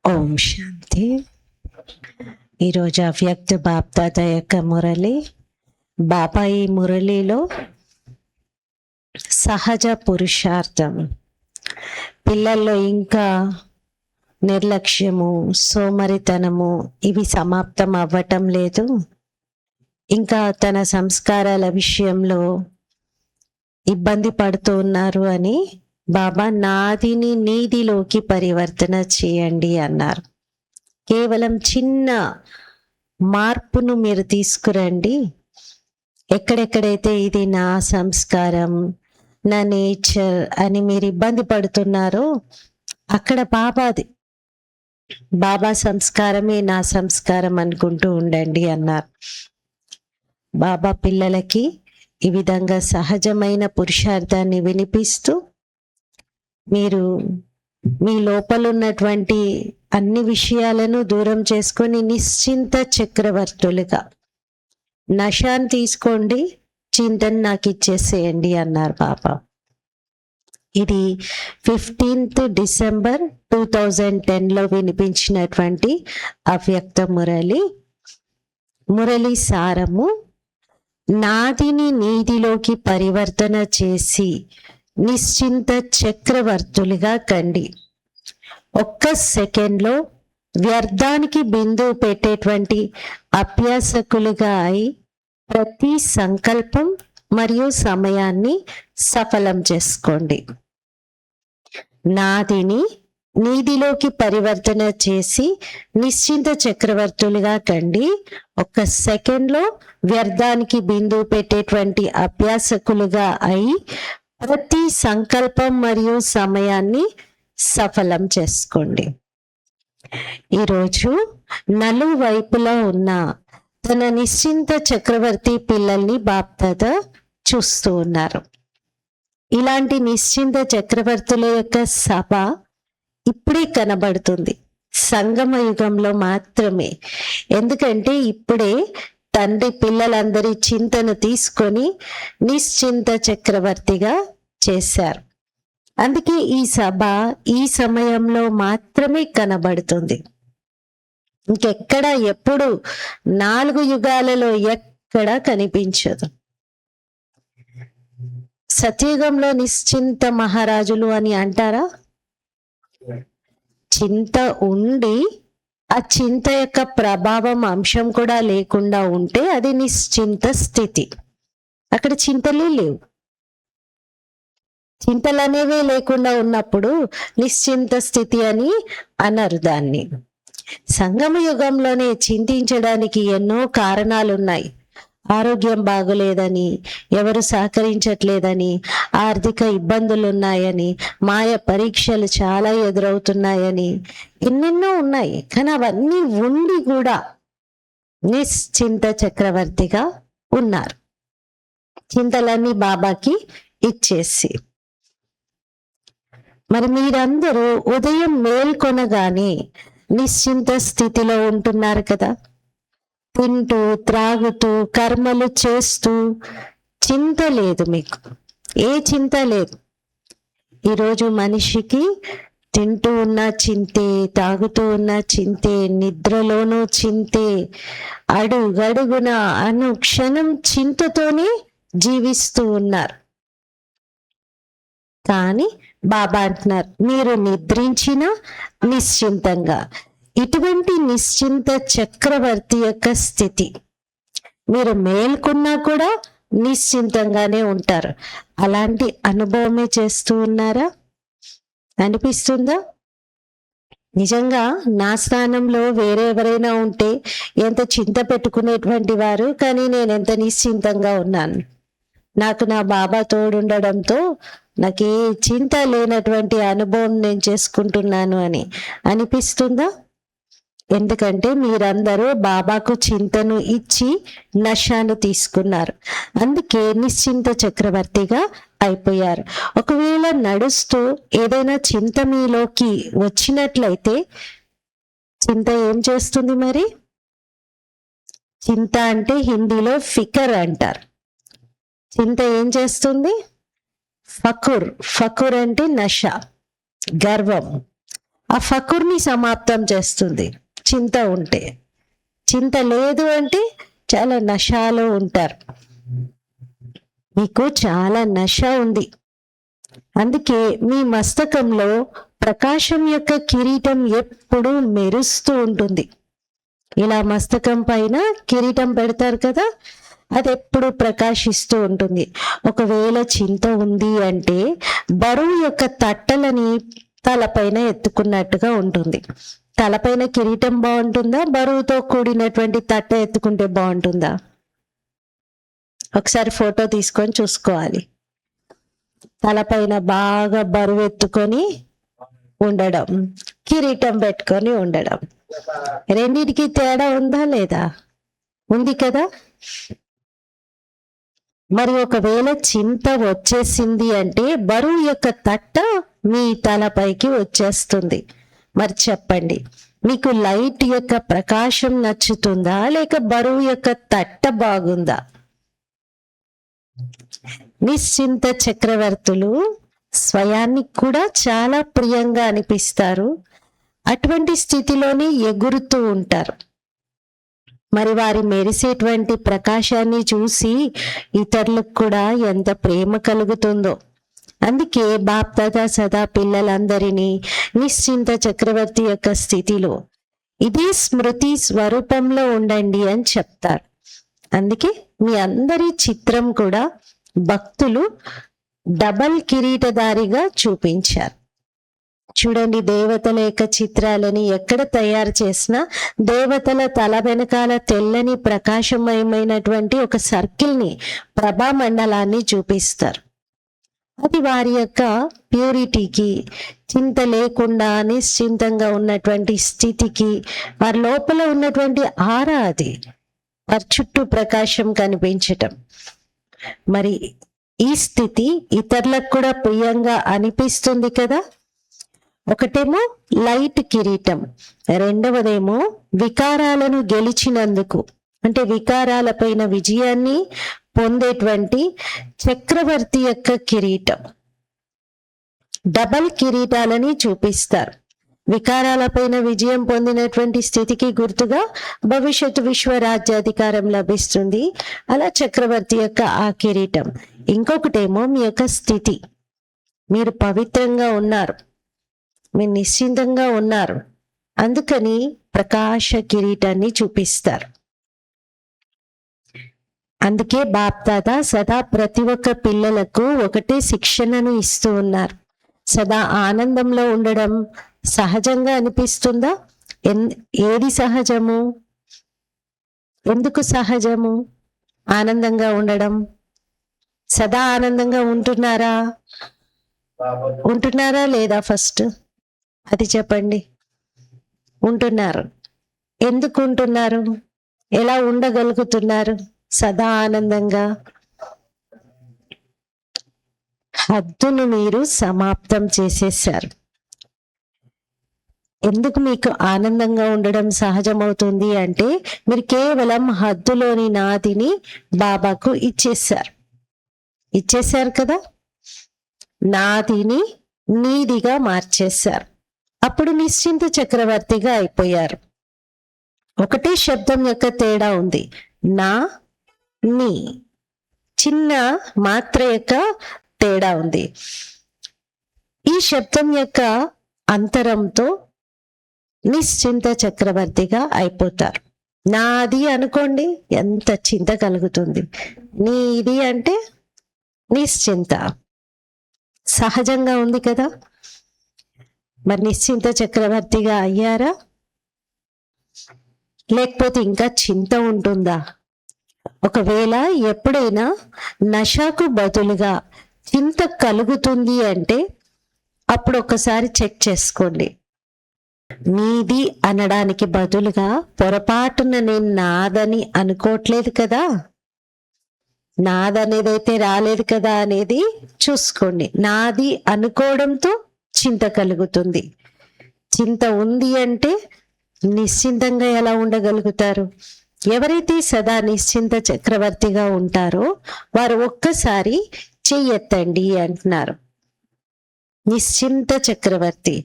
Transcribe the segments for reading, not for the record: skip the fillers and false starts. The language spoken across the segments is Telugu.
ఓం శాంతి. ఈరోజు అవ్యక్త బాప్దాద యొక్క మురళి. బాబా ఈ మురళిలో సహజ పురుషార్థం, పిల్లల్లో ఇంకా నిర్లక్ష్యము, సోమరితనము ఇవి సమాప్తం అవ్వటం లేదు. ఇంకా తన సంస్కారాల విషయంలో ఇబ్బంది పడుతూ ఉన్నారు అని బాబా నాదిని నీదిలోకి పరివర్తన చేయండి అన్నారు. కేవలం చిన్న మార్పును మీరు తీసుకురండి. ఎక్కడెక్కడైతే ఇది నా సంస్కారం, నా నేచర్ అని మీరు ఇబ్బంది పడుతున్నారో అక్కడ బాబా సంస్కారమే నా సంస్కారం అనుకుంటూ ఉండండి అన్నారు. బాబా పిల్లలకి ఈ విధంగా సహజమైన పురుషార్థాన్ని వినిపిస్తూ మీరు మీ లోపల ఉన్నటువంటి అన్ని విషయాలను దూరం చేసుకొని నిశ్చింత చక్రవర్తులుగా నశాన్ని తీసుకోండి, చింతను నాకు ఇచ్చేసేయండి అన్నారు బాబా. ఇది 15th డిసెంబర్ 2010లో వినిపించినటువంటి అవ్యక్త మురళి సారము. నాదిని నీదిలోకి పరివర్తన చేసి నిశ్చింత చక్రవర్తులుగా కండి. ఒక్క సెకండ్లో వ్యర్థానికి బిందువు పెట్టేటువంటి అభ్యాసకులుగా అయి ప్రతి సంకల్పం మరియు సమయాన్ని సఫలం చేసుకోండి. నాదిని నీదిలోకి పరివర్తన చేసి నిశ్చింత చక్రవర్తులుగా కండి. ఒక్క సెకండ్లో వ్యర్థానికి బిందువు పెట్టేటువంటి అభ్యాసకులుగా అయి ప్రతి సంకల్పం మరియు సమయాన్ని సఫలం చేసుకోండి. ఈరోజు నలువైపులా ఉన్న తన నిశ్చింత చక్రవర్తి పిల్లల్ని బాప్దాద చూస్తూ ఉన్నారు. ఇలాంటి నిశ్చింత చక్రవర్తుల యొక్క సభ ఇప్పుడే కనబడుతుంది, సంగమ యుగంలో మాత్రమే. ఎందుకంటే ఇప్పుడే తండ్రి పిల్లలందరి చింతను తీసుకొని నిశ్చింత చక్రవర్తిగా చేశారు. అందుకే ఈ సభ ఈ సమయంలో మాత్రమే కనబడుతుంది. ఇంకెక్కడ ఎప్పుడు 4 యుగాలలో ఎక్కడ కనిపించదు. సత్యయుగంలో నిశ్చింత మహారాజులు అని అంటారా? చింత ఉండి ఆ చింత యొక్క ప్రభావం అంశం కూడా లేకుండా ఉంటే అది నిశ్చింత స్థితి. అక్కడ చింతలే లేవు. చింతలు అనేవే లేకుండా ఉన్నప్పుడు నిశ్చింత స్థితి అని అనరు దాన్ని. సంగమ యుగంలోనే చింతించడానికి ఎన్నో కారణాలున్నాయి. ఆరోగ్యం బాగోలేదని, ఎవరు సహకరించట్లేదని, ఆర్థిక ఇబ్బందులు ఉన్నాయని, మాయ పరీక్షలు చాలా ఎదురవుతున్నాయని, ఎన్నెన్నో ఉన్నాయి. కానీ అవన్నీ ఉండి కూడా నిశ్చింత చక్రవర్తిగా ఉన్నారు. చింతలన్నీ బాబాకి ఇచ్చేసి. మరి మీరందరూ ఉదయం మేల్కొనగానే నిశ్చింత స్థితిలో ఉంటున్నారు కదా. తింటూ త్రాగుతూ కర్మలు చేస్తూ చింత లేదు, మీకు ఏ చింత లేదు. ఈరోజు మనిషికి తింటూ ఉన్న చింతే, తాగుతూ ఉన్న చింతే, నిద్రలోనూ చింతే, అడుగడుగున అనుక్షణం చింతతోనే జీవిస్తూ ఉన్నారు. కానీ బాబా అంటున్నారు, మీరు నిద్రించినా నిశ్చింతంగా. ఇటువంటి నిశ్చింత చక్రవర్తి యొక్క స్థితి. మీరు మేల్కొన్నా కూడా నిశ్చింతంగానే ఉంటారు. అలాంటి అనుభవమే చేస్తూ ఉన్నారా? అనిపిస్తుందా? నిజంగా నా స్థానంలో వేరే ఎవరైనా ఉంటే ఎంత చింత పెట్టుకునేటువంటి వారు, కానీ నేను ఎంత నిశ్చింతంగా ఉన్నాను. నాకు నా బాబా తోడుండడంతో నాకు ఏ చింత లేనటువంటి అనుభవం నేను చేసుకుంటున్నాను అని అనిపిస్తుందా? ఎందుకంటే మీరందరూ బాబాకు చింతను ఇచ్చి నశాను తీసుకున్నారు. అందుకే నిశ్చింత చక్రవర్తిగా అయిపోయారు. ఒకవేళ నడుస్తూ ఏదైనా చింత మీలోకి వచ్చినట్లయితే చింత ఏం చేస్తుంది మరి? చింత అంటే హిందీలో ఫికర్ అంటారు. చింత ఏం చేస్తుంది? ఫకుర్ అంటే నష, గర్వం. ఆ ఫకుర్ని సమాప్తం చేస్తుంది చింత ఉంటే. చింత లేదు అంటే చాలా నషాలో ఉంటారు. మీకు చాలా నష ఉంది, అందుకే మీ మస్తకంలో ప్రకాశం యొక్క కిరీటం ఎప్పుడూ మెరుస్తూ ఉంటుంది. ఇలా మస్తకం పైన కిరీటం పెడతారు కదా, అది ఎప్పుడు ప్రకాశిస్తూ ఉంటుంది. ఒకవేళ చింత ఉంది అంటే బరువు యొక్క తట్టలని తలపైన ఎత్తుకున్నట్టుగా ఉంటుంది. తలపైన కిరీటం బాగుంటుందా, బరువుతో కూడినటువంటి తట్ట ఎత్తుకుంటే బాగుంటుందా? ఒకసారి ఫోటో తీసుకొని చూసుకోవాలి. తలపైన బాగా బరువు ఎత్తుకొని ఉండడం, కిరీటం పెట్టుకొని ఉండడం, రెండింటికి తేడా ఉందా లేదా? ఉంది కదా. మరి ఒకవేళ చింత వచ్చేసింది అంటే బరువు యొక్క తట్ట మీ తలపైకి వచ్చేస్తుంది. మరి చెప్పండి, మీకు లైట్ యొక్క ప్రకాశం నచ్చుతుందా లేక బరువు యొక్క తట్ట బాగుందా? నిశ్చింత చక్రవర్తులు స్వయాన్ని కూడా చాలా ప్రియంగా అనిపిస్తారు. అటువంటి స్థితిలోనే ఎగురుతూ ఉంటారు. మరి వారి మెరిసేటువంటి ప్రకాశాన్ని చూసి ఇతరులకు కూడా ఎంత ప్రేమ కలుగుతుందో. అందుకే బాప్దాదా సదా పిల్లలందరినీ నిశ్చింత చక్రవర్తి యొక్క స్థితిలో ఇదే స్మృతి స్వరూపంలో ఉండండి అని చెప్తారు. అందుకే మీ అందరి చిత్రం కూడా భక్తులు డబల్ కిరీటధారిగా చూపించారు. చూడండి, దేవతల యొక్క చిత్రాలని ఎక్కడ తయారు చేసినా దేవతల తల వెనకాల తెల్లని ప్రకాశమయమైనటువంటి ఒక సర్కిల్ని, ప్రభామండలాన్ని చూపిస్తారు. అది వారి యొక్క ప్యూరిటీకి, చింత లేకుండా నిశ్చింతంగా ఉన్నటువంటి స్థితికి, వారి లోపల ఉన్నటువంటి ఆరా, అది వారి చుట్టూ ప్రకాశం కనిపించటం. మరి ఈ స్థితి ఇతరులకు కూడా ప్రియంగా అనిపిస్తుంది కదా. ఒకటేమో లైట్ కిరీటం, రెండవదేమో వికారాలను గెలిచినందుకు, అంటే వికారాలపైన విజయాన్ని పొందేటువంటి చక్రవర్తి యొక్క కిరీటం. డబల్ కిరీటాలని చూపిస్తారు. వికారాలపైన విజయం పొందినటువంటి స్థితికి గుర్తుగా భవిష్యత్తు విశ్వరాజ్యాధికారం లభిస్తుంది. అలా చక్రవర్తి యొక్క ఆ కిరీటం. ఇంకొకటేమో మీ యొక్క స్థితి, మీరు పవిత్రంగా ఉన్నారు, మీరు నిశ్చింతంగా ఉన్నారు, అందుకని ప్రకాశ కిరీటాన్ని చూపిస్తారు. అందుకే బాప్దాదా సదా ప్రతి ఒక్క పిల్లలకు ఒకటే శిక్షణను ఇస్తూ ఉన్నారు. సదా ఆనందంలో ఉండడం సహజంగా అనిపిస్తుందా? ఏది సహజము? ఎందుకు సహజము ఆనందంగా ఉండడం? సదా ఆనందంగా ఉంటున్నారా లేదా? ఫస్ట్ అది చెప్పండి. ఉంటున్నారు. ఎందుకు ఉంటున్నారు? ఎలా ఉండగలుగుతున్నారు సదా ఆనందంగా? హద్దును మీరు సమాప్తం చేసేసారు. ఎందుకు మీకు ఆనందంగా ఉండడం సహజమవుతుంది అంటే మీరు కేవలం హద్దులోని నాదిని బాబాకు ఇచ్చేశారు కదా. నాదిని నీదిగా మార్చేశారు. అప్పుడు నిశ్చింత చక్రవర్తిగా అయిపోయారు. ఒకటే శబ్దం యొక్క తేడా ఉంది. నా, నీ, చిన్న మాత్ర యొక్క తేడా ఉంది. ఈ శబ్దం యొక్క అంతరంతో నిశ్చింత చక్రవర్తిగా అయిపోతారు. నాది అనుకోండి, ఎంత చింత కలుగుతుంది. నీది అంటే నిశ్చింత, సహజంగా ఉంది కదా. మరి నిశ్చింత చక్రవర్తిగా అయ్యారా? లేకపోతే ఇంకా చింత ఉంటుందా? ఒకవేళ ఎప్పుడైనా నషకు బదులుగా చింత కలుగుతుంది అంటే అప్పుడు ఒకసారి చెక్ చేసుకోండి. నీది అనడానికి బదులుగా పొరపాటున నేను నాదని అనుకోవట్లేదు కదా, నాదనేదైతే రాలేదు కదా అనేది చూసుకోండి. నాది అనుకోవడంతో చింత కలుగుతుంది. చింత ఉంది అంటే నిశ్చింతంగా ఎలా ఉండగలుగుతారు? ఎవరైతే సదా నిశ్చింత చక్రవర్తిగా ఉంటారో వారు ఒక్కసారి చెయ్యెత్తండి అంటున్నారు. నిశ్చింత చక్రవర్తి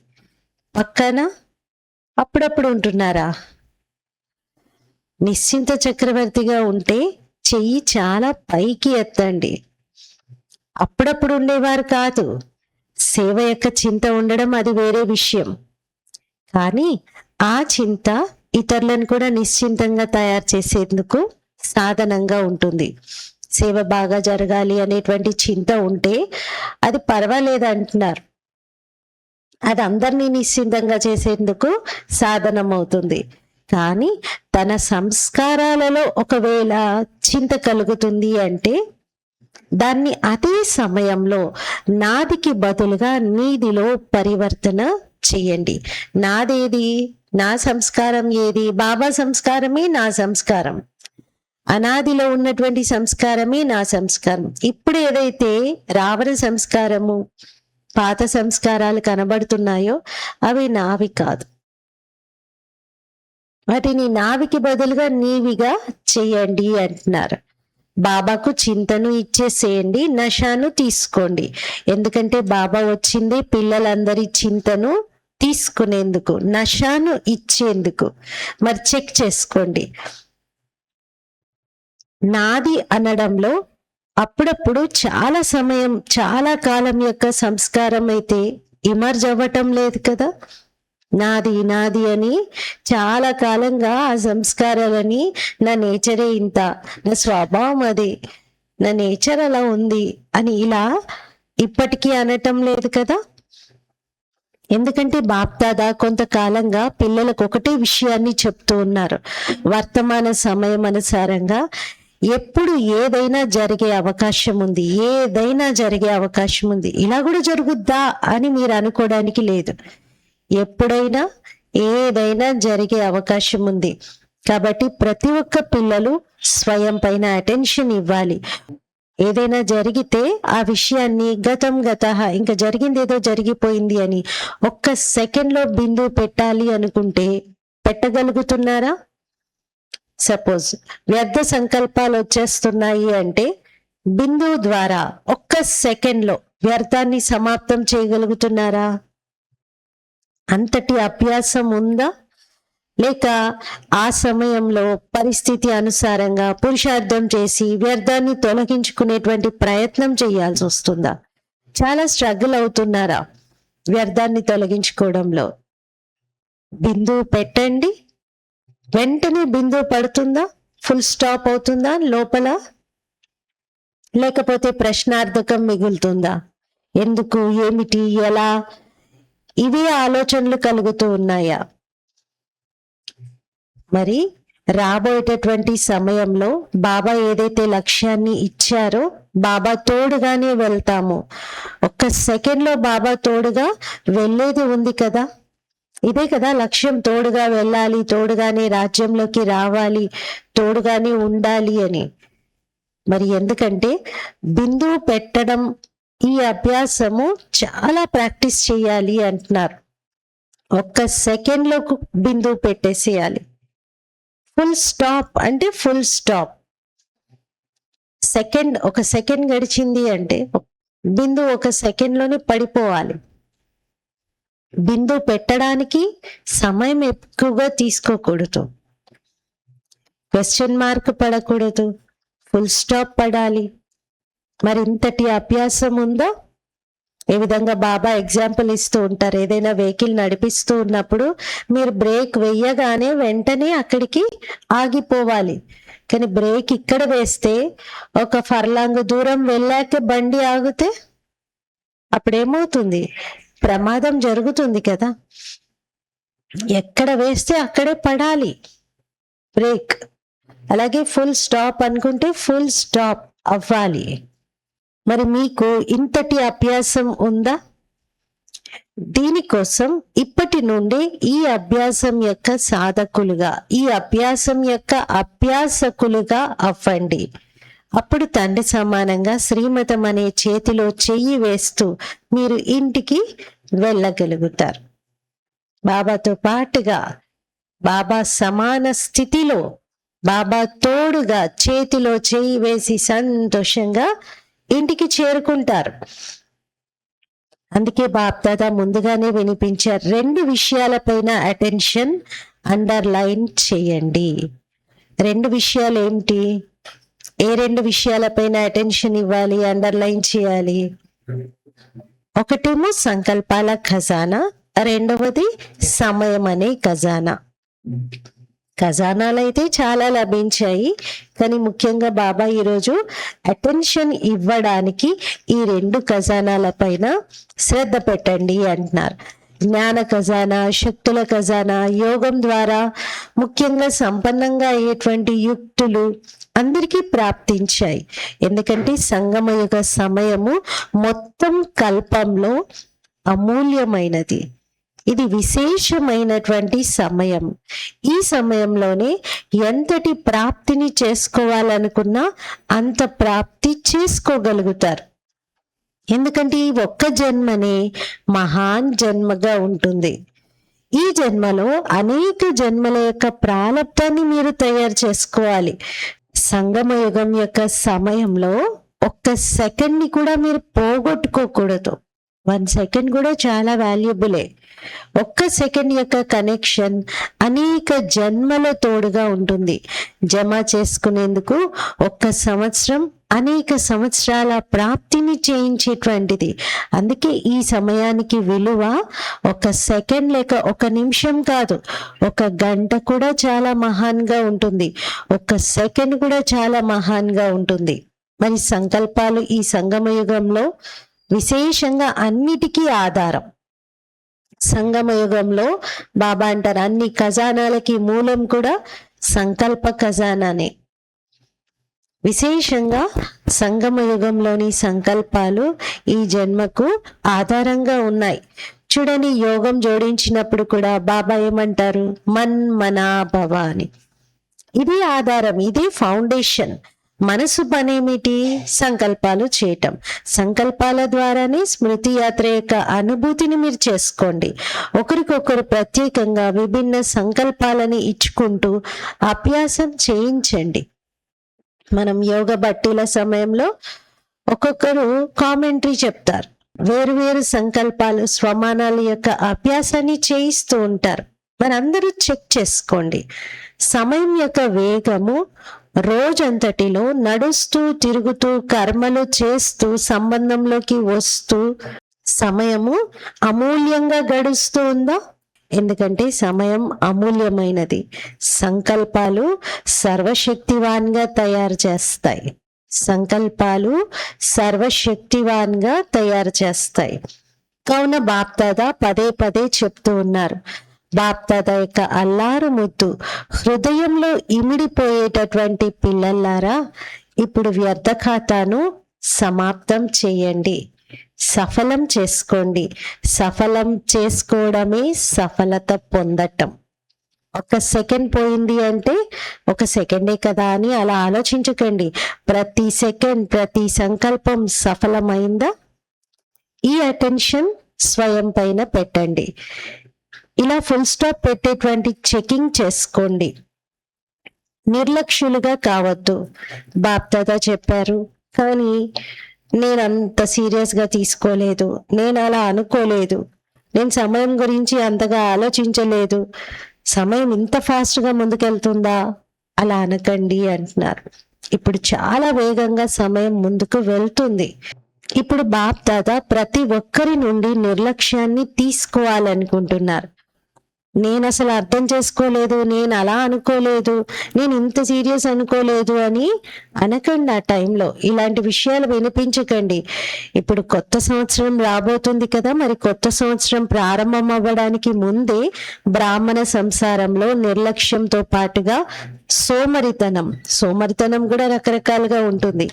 పక్కన అప్పుడప్పుడు ఉంటున్నారా? నిశ్చింత చక్రవర్తిగా ఉంటే చెయ్యి చాలా పైకి ఎత్తండి. అప్పుడప్పుడు ఉండేవారు కాదు. సేవ యొక్క చింత ఉండడం అది వేరే విషయం. కానీ ఆ చింత ఇతరులను కూడా నిశ్చింతంగా తయారు చేసేందుకు సాధనంగా ఉంటుంది. సేవ బాగా జరగాలి అనేటువంటి చింత ఉంటే అది పర్వాలేదు అంటున్నారు. అది అందరినీ నిశ్చింతంగా చేసేందుకు సాధనం అవుతుంది. కానీ తన సంస్కారాలలో ఒకవేళ చింత కలుగుతుంది అంటే దాన్ని అదే సమయంలో నాదికి బదులుగా నీదిలో పరివర్తన చేయండి. నాదేది? నా సంస్కారం ఏది? బాబా సంస్కారమే నా సంస్కారం. అనాదిలో ఉన్నటువంటి సంస్కారమే నా సంస్కారం. ఇప్పుడు ఏదైతే రావణ సంస్కారము, పాత సంస్కారాలు కనబడుతున్నాయో అవి నావి కాదు. వాటిని నావికి బదులుగా నీవిగా చేయండి అంటున్నారు. బాబాకు చింతను ఇచ్చేసేయండి, నషాను తీసుకోండి. ఎందుకంటే బాబా వచ్చింది పిల్లలందరి చింతను తీసుకునేందుకు, నషాను ఇచ్చేందుకు. మరి చెక్ చేసుకోండి. నాది అనడంలో అప్పుడప్పుడు చాలా సమయం, చాలా కాలం యొక్క సంస్కారం అయితే ఇమర్జ్ అవ్వటం లేదు కదా. నాది నాది అని చాలా కాలంగా ఆ సంస్కారాలని, నా నేచరే ఇంత, నా స్వభావం అది, నా నేచర్ అలా ఉంది అని ఇలా ఇప్పటికీ అనటం లేదు కదా. ఎందుకంటే బాప్దాదా కొంతకాలంగా పిల్లలకు ఒకటే విషయాన్ని చెప్తూ ఉన్నారు. వర్తమాన సమయం అనుసారంగా ఎప్పుడు ఏదైనా జరిగే అవకాశం ఉంది, ఏదైనా జరిగే అవకాశం ఉంది. ఇలా కూడా జరుగుద్దా అని మీరు అనుకోవడానికి లేదు. ఎప్పుడైనా ఏదైనా జరిగే అవకాశం ఉంది. కాబట్టి ప్రతి ఒక్క పిల్లలు స్వయం పైన అటెన్షన్ ఇవ్వాలి. ఏదైనా జరిగితే ఆ విషయాన్ని గతం గతః, ఇంకా జరిగింది ఏదో జరిగిపోయింది అని ఒక్క సెకండ్లో బిందువు పెట్టాలి అనుకుంటే పెట్టగలుగుతున్నారా? సపోజ్ వ్యర్థ సంకల్పాలు వచ్చేస్తున్నాయి అంటే బిందువు ద్వారా ఒక్క సెకండ్లో వ్యర్థాన్ని సమాప్తం చేయగలుగుతున్నారా? అంతటి అభ్యాసం ఉందా? లేక ఆ సమయంలో పరిస్థితి అనుసారంగా పురుషార్థం చేసి వ్యర్థాన్ని తొలగించుకునేటువంటి ప్రయత్నం చేయాల్సి వస్తుందా? చాలా స్ట్రగుల్ అవుతున్నారా వ్యర్థాన్ని తొలగించుకోవడంలో? బిందువు పెట్టండి, వెంటనే బిందువు పడుతుందా? ఫుల్ స్టాప్ అవుతుందా లోపల? లేకపోతే ప్రశ్నార్థకం మిగులుతుందా? ఎందుకు, ఏమిటి, ఎలా, ఇవే ఆలోచనలు కలుగుతూ ఉన్నాయా? మరి రాబోయేటటువంటి సమయంలో బాబా ఏదైతే లక్ష్యాన్ని ఇచ్చారో బాబా తోడుగానే వెళ్తాము. ఒక్క సెకండ్లో బాబా తోడుగా వెళ్ళేది ఉంది కదా. ఇదే కదా లక్ష్యం, తోడుగా వెళ్ళాలి, తోడుగానే రాజ్యంలోకి రావాలి, తోడుగానే ఉండాలి అని. మరి ఎందుకంటే బిందువు పెట్టడం, ఈ అభ్యాసము చాలా ప్రాక్టీస్ చేయాలి అంటున్నారు. ఒక్క సెకండ్లో బిందువు పెట్టేసేయాలి. ఫుల్ స్టాప్ అంటే ఫుల్ స్టాప్. సెకండ్, ఒక సెకండ్ గడిచింది అంటే బిందువు ఒక సెకండ్లోనే పడిపోవాలి. బిందువు పెట్టడానికి సమయం ఎక్కువగా తీసుకోకూడదు, క్వశ్చన్ మార్క్ పడకూడదు, ఫుల్ స్టాప్ పడాలి. మరి ఇంతటి అభ్యాసం ఉందో? ఏ విధంగా బాబా ఎగ్జాంపుల్ ఇస్తూ ఉంటారు. ఏదైనా వెహికల్ నడిపిస్తూ ఉన్నప్పుడు మీరు బ్రేక్ వేయగానే వెంటనే అక్కడికి ఆగిపోవాలి. కానీ బ్రేక్ ఇక్కడ వేస్తే ఒక ఫర్లాంగ్ దూరం వెళ్ళాక బండి ఆగితే అప్పుడేమవుతుంది? ప్రమాదం జరుగుతుంది కదా. ఎక్కడ వేస్తే అక్కడే పడాలి బ్రేక్. అలాగే ఫుల్ స్టాప్ అనుకుంటే ఫుల్ స్టాప్ అవ్వాలి. మరి మీకు ఇంతటి అభ్యాసం ఉందా? దీనికోసం ఇప్పటి నుండి ఈ అభ్యాసం యొక్క సాధకులుగా, ఈ అభ్యాసం యొక్క అభ్యాసకులుగా అవ్వండి. అప్పుడు తండ్రి సమానంగా శ్రీమతం అనే చేతిలో చెయ్యి వేస్తూ మీరు ఇంటికి వెళ్ళగలుగుతారు. బాబాతో పాటుగా, బాబా సమాన స్థితిలో, బాబా తోడుగా చేతిలో చెయ్యి వేసి సంతోషంగా ఇంటికి చేరుకుంటారు. అందుకే బాప్దాదా ముందుగానే వినిపించారు, 2 విషయాలపైన అటెన్షన్ అండర్లైన్ చేయండి. 2 విషయాలు ఏమిటి? ఏ 2 విషయాలపైన అటెన్షన్ ఇవ్వాలి, అండర్లైన్ చేయాలి? ఒకటేమో సంకల్పాల ఖజానా, రెండవది సమయం అనే ఖజానా. ఖజానాలు అయితే చాలా లభించాయి, కానీ ముఖ్యంగా బాబా ఈరోజు అటెన్షన్ ఇవ్వడానికి ఈ 2 ఖజానాల పైన శ్రద్ధ పెట్టండి అంటున్నారు. జ్ఞాన ఖజానా, శక్తుల ఖజానా, యోగం ద్వారా ముఖ్యంగా సంపన్నంగా అయ్యేటువంటి యుక్తులు అందరికీ ప్రాప్తించాయి. ఎందుకంటే సంగమయుగ సమయము మొత్తం కల్పంలో అమూల్యమైనది. ఇది విశేషమైనటువంటి సమయం. ఈ సమయంలోనే ఎంతటి ప్రాప్తిని చేసుకోవాలనుకున్నా అంత ప్రాప్తి చేసుకోగలుగుతారు. ఎందుకంటే ఈ ఒక్క జన్మనే మహాన్ జన్మగా ఉంటుంది. ఈ జన్మలో అనేక జన్మల యొక్క ప్రాలబ్ధాన్ని మీరు తయారు చేసుకోవాలి. సంగమయుగం యొక్క సమయంలో ఒక్క సెకండ్ని కూడా మీరు పోగొట్టుకోకూడదు. 1 సెకండ్ కూడా చాలా వాల్యుబులే. ఒక్క సెకండ్ యొక్క కనెక్షన్ అనేక జన్మల తోడుగా ఉంటుంది. జమ చేసుకునేందుకు 1 సంవత్సరం అనేక సంవత్సరాల ప్రాప్తిని చేయించేటువంటిది. అందుకే ఈ సమయానికి విలువ 1 సెకండ్ లేక 1 నిమిషం కాదు, 1 గంట కూడా చాలా మహాన్గా ఉంటుంది, 1 సెకండ్ కూడా చాలా మహాన్గా ఉంటుంది. మరి సంకల్పాలు ఈ సంగమయుగంలో విశేషంగా అన్నిటికీ ఆధారం. సంగమయుగంలో బాబా అంటారు, అన్ని ఖజానాలకి మూలం కూడా సంకల్ప ఖజానానే. విశేషంగా సంగమయుగంలోని సంకల్పాలు ఈ జన్మకు ఆధారంగా ఉన్నాయి. చూడండి, యోగం జోడించినప్పుడు కూడా బాబా ఏమంటారు? మన్మనాభవ అని. ఇది ఆధారం, ఇదే ఫౌండేషన్. మనసు పనేమిటి? సంకల్పాలు చేయటం. సంకల్పాల ద్వారానే స్మృతి యాత్ర యొక్క అనుభూతిని మీరు చేసుకోండి. ఒకరికొకరు ప్రత్యేకంగా విభిన్న సంకల్పాలని ఇచ్చుకుంటూ అభ్యాసం చేయించండి. మనం యోగ బట్టీల సమయంలో ఒక్కొక్కరు కామెంటరీ చెప్తారు, వేరు సంకల్పాలు స్వమానాల యొక్క అభ్యాసాన్ని చేయిస్తూ ఉంటారు. మనందరూ చెక్ చేసుకోండి. సమయం యొక్క వేగము రోజంతటిలో నడుస్తూ తిరుగుతూ కర్మలు చేస్తూ సంబంధంలోకి వస్తూ సమయము అమూల్యంగా గడుస్తూ ఉందా? ఎందుకంటే సమయం అమూల్యమైనది. సంకల్పాలు సర్వశక్తివాన్గా తయారు చేస్తాయి. సంకల్పాలు సర్వశక్తివాన్గా తయారు చేస్తాయి. కావున బాప్దాదా పదే చెప్తూ ఉన్నారు, బాప్దాదా యొక్క అల్లారు ముద్దు హృదయంలో ఇమిడిపోయేటటువంటి పిల్లల్లారా, ఇప్పుడు వ్యర్థ ఖాతాను సమాప్తం చేయండి, సఫలం చేసుకోండి. సఫలం చేసుకోవడమే సఫలత పొందటం. 1 సెకండ్ పోయింది అంటే 1 సెకండే కదా అని అలా ఆలోచించకండి. ప్రతి సెకండ్, ప్రతి సంకల్పం సఫలమైందా? ఈ అటెన్షన్ స్వయం పైన పెట్టండి. ఇలా ఫుల్ స్టాప్ పెట్టేటువంటి చెకింగ్ చేసుకోండి. నిర్లక్ష్యులుగా కావద్దు. బాప్దాదా చెప్పారు, కానీ నేను అంత సీరియస్గా తీసుకోలేదు, నేను అలా అనుకోలేదు, నేను సమయం గురించి అంతగా ఆలోచించలేదు, సమయం ఇంత ఫాస్ట్గా ముందుకెళ్తుందా? అలా అనకండి అంటున్నారు. ఇప్పుడు చాలా వేగంగా సమయం ముందుకు వెళ్తుంది. ఇప్పుడు బాప్దాదా ప్రతి ఒక్కరి నుండి నిర్లక్ష్యాన్ని తీసుకోవాలనుకుంటున్నారు. నేను అసలు అర్థం చేసుకోలేదు, నేను అలా అనుకోలేదు, నేను ఇంత సీరియస్ అనుకోలేదు అని అనకండి. ఆ టైంలో ఇలాంటి విషయాలు వినిపించకండి. ఇప్పుడు కొత్త సంవత్సరం రాబోతుంది కదా, మరి కొత్త సంవత్సరం ప్రారంభం అవ్వడానికి ముందే బ్రాహ్మణ సంసారంలో నిర్లక్ష్యంతో పాటుగా సోమరితనం కూడా రకరకాలుగా ఉంటుంది.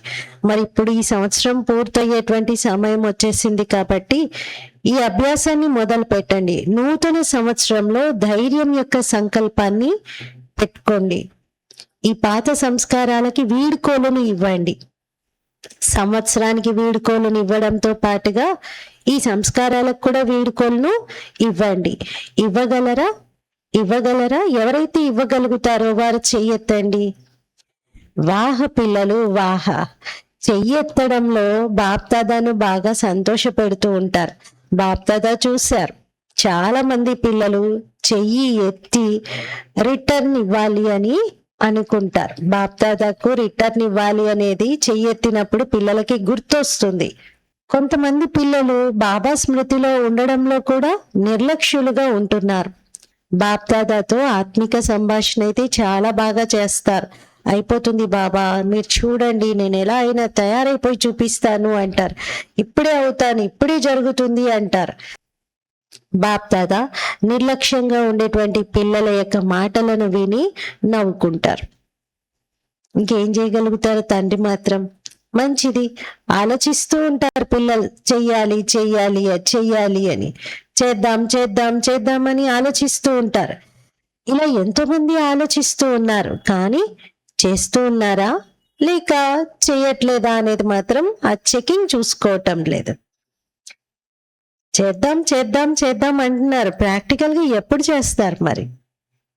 మరి ఇప్పుడు ఈ సంవత్సరం పూర్తయ్యేటువంటి సమయం వచ్చేసింది కాబట్టి ఈ అభ్యాసాన్ని మొదలు పెట్టండి. నూతన సంవత్సరంలో ధైర్యం యొక్క సంకల్పాన్ని పెట్టుకోండి. ఈ పాత సంస్కారాలకి వీడ్కోలును ఇవ్వండి. సంవత్సరానికి వీడ్కోలును ఇవ్వడంతో పాటుగా ఈ సంస్కారాలకు కూడా వీడ్కోలును ఇవ్వండి. ఇవ్వగలరా? ఎవరైతే ఇవ్వగలుగుతారో వారు చెయ్యెత్తండి. వాహ పిల్లలు వాహ. చెయ్యెత్తడంలో బాప్దాదాను బాగా సంతోష పెడుతూ ఉంటారు. బాప్దాదా చూశారు. చాలా మంది పిల్లలు చెయ్యి ఎత్తి రిటర్న్ ఇవ్వాలి అని అనుకుంటారు. బాప్దాదాకు రిటర్న్ ఇవ్వాలి అనేది చెయ్యి ఎత్తినప్పుడు పిల్లలకి గుర్తొస్తుంది. కొంతమంది పిల్లలు బాబా స్మృతిలో ఉండడంలో కూడా నిర్లక్ష్యులుగా ఉంటున్నారు. బాప్దాదాతో ఆత్మిక సంభాషణ అయితే చాలా బాగా చేస్తారు. అయిపోతుంది బాబా, మీరు చూడండి, నేను ఎలా అయినా తయారైపోయి చూపిస్తాను అంటారు. ఇప్పుడే అవుతాను, ఇప్పుడే జరుగుతుంది అంటారు. బాప్దాదా నిర్లక్ష్యంగా ఉండేటువంటి పిల్లల యొక్క మాటలను విని నవ్వుకుంటారు. ఇంకేం చేయగలుగుతారు తండ్రి మాత్రం? మంచిది, ఆలోచిస్తూ ఉంటారు పిల్లలు, చెయ్యాలి చెయ్యాలి చెయ్యాలి అని, చేద్దాం చేద్దాం చేద్దామని ఆలోచిస్తూ ఉంటారు. ఇలా ఎంతో మంది ఆలోచిస్తూ ఉన్నారు, కానీ చేస్తూ ఉన్నారా లేక చేయట్లేదా అనేది మాత్రం ఆ చెకింగ్ చూసుకోవటం లేదు. చేద్దాం చేద్దాం చేద్దాం అంటున్నారు, ప్రాక్టికల్ గా ఎప్పుడు చేస్తారు? మరి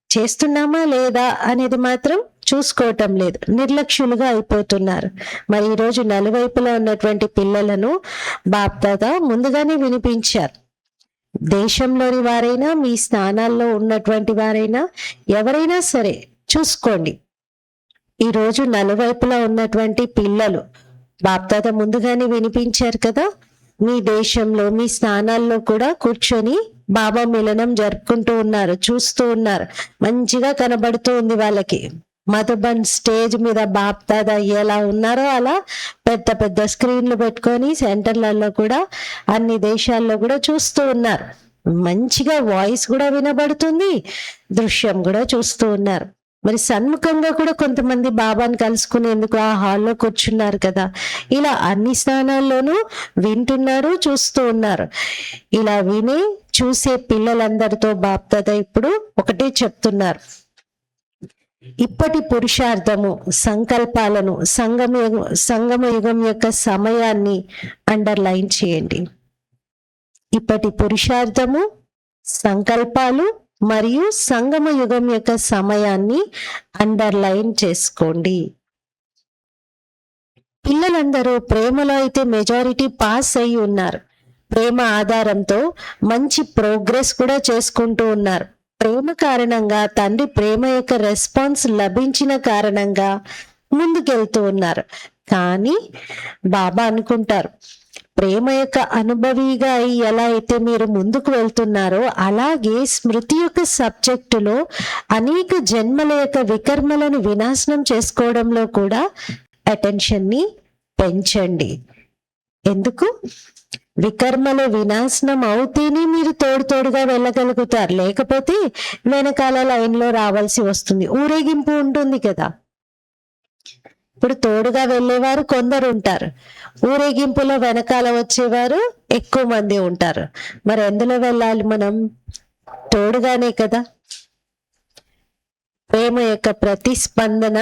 చేస్తున్నామా లేదా అనేది మాత్రం చూసుకోవటం లేదు, నిర్లక్ష్యులుగా అయిపోతున్నారు. మరి ఈరోజు నలువైపులా ఉన్నటువంటి పిల్లలను బాప్దాదా ముందుగానే వినిపించారు. దేశంలోని వారైనా, మీ స్థానాల్లో ఉన్నటువంటి వారైనా, ఎవరైనా సరే చూసుకోండి. ఈరోజు నలువైపులా ఉన్నటువంటి పిల్లలు బాప్దాదా ముందుగానే వినిపించారు కదా, మీ దేశంలో మీ స్థానాల్లో కూడా కూర్చొని బాబా మిలనం జరుపుకుంటూ ఉన్నారు, చూస్తూ ఉన్నారు. మంచిగా కనబడుతూ ఉంది వాళ్ళకి. మధుబన్ స్టేజ్ మీద బాప్దాదా ఎలా ఉన్నారో అలా పెద్ద పెద్ద స్క్రీన్లు పెట్టుకొని సెంటర్లలో కూడా అన్ని దేశాల్లో కూడా చూస్తూ ఉన్నారు. మంచిగా వాయిస్ కూడా వినబడుతుంది, దృశ్యం కూడా చూస్తూ ఉన్నారు. మరి సన్ముఖంగా కూడా కొంతమంది బాబాని కలుసుకునేందుకు ఆ హాల్లో కూర్చున్నారు కదా. ఇలా అన్ని స్థానాల్లోనూ వింటున్నారు, చూస్తూ ఉన్నారు. ఇలా విని చూసే పిల్లలందరితో బాప్దాదా ఇప్పుడు ఒకటే చెప్తున్నారు. ఇప్పటి పురుషార్థము సంకల్పాలను, సంగమ యుగం యొక్క సమయాన్ని అండర్లైన్ చేయండి. ఇప్పటి పురుషార్థము, సంకల్పాలు మరియు సంగమ యుగం యొక్క సమయాన్ని అండర్లైన్ చేసుకోండి. పిల్లలందరూ ప్రేమలో అయితే మెజారిటీ పాస్ అయి ఉన్నారు. ప్రేమ ఆధారంతో మంచి ప్రోగ్రెస్ కూడా చేసుకుంటూ ఉన్నారు. ప్రేమ కారణంగా, తండ్రి ప్రేమ యొక్క రెస్పాన్స్ లభించిన కారణంగా ముందుకెళ్తూ ఉన్నారు. కానీ బాబా అనుకుంటారు, ప్రేమ యొక్క అనుభవిగా అయి ఎలా అయితే మీరు ముందుకు వెళ్తున్నారో, అలాగే స్మృతి యొక్క సబ్జెక్టులో అనేక జన్మల యొక్క వికర్మలను వినాశనం చేసుకోవడంలో కూడా అటెన్షన్ ని పెంచండి. ఎందుకు? వికర్మలు వినాశనం అవుతేనే మీరు తోడుగా వెళ్ళగలుగుతారు, లేకపోతే వెనకాల లైన్లో రావాల్సి వస్తుంది. ఊరేగింపు ఉంటుంది కదా, ఇప్పుడు తోడుగా వెళ్ళేవారు కొందరు ఉంటారు, ఊరేగింపులో వెనకాల వచ్చేవారు ఎక్కువ మంది ఉంటారు. మరి ఎందులో వెళ్ళాలి మనం? తోడుగానే కదా. ప్రేమ యొక్క ప్రతిస్పందన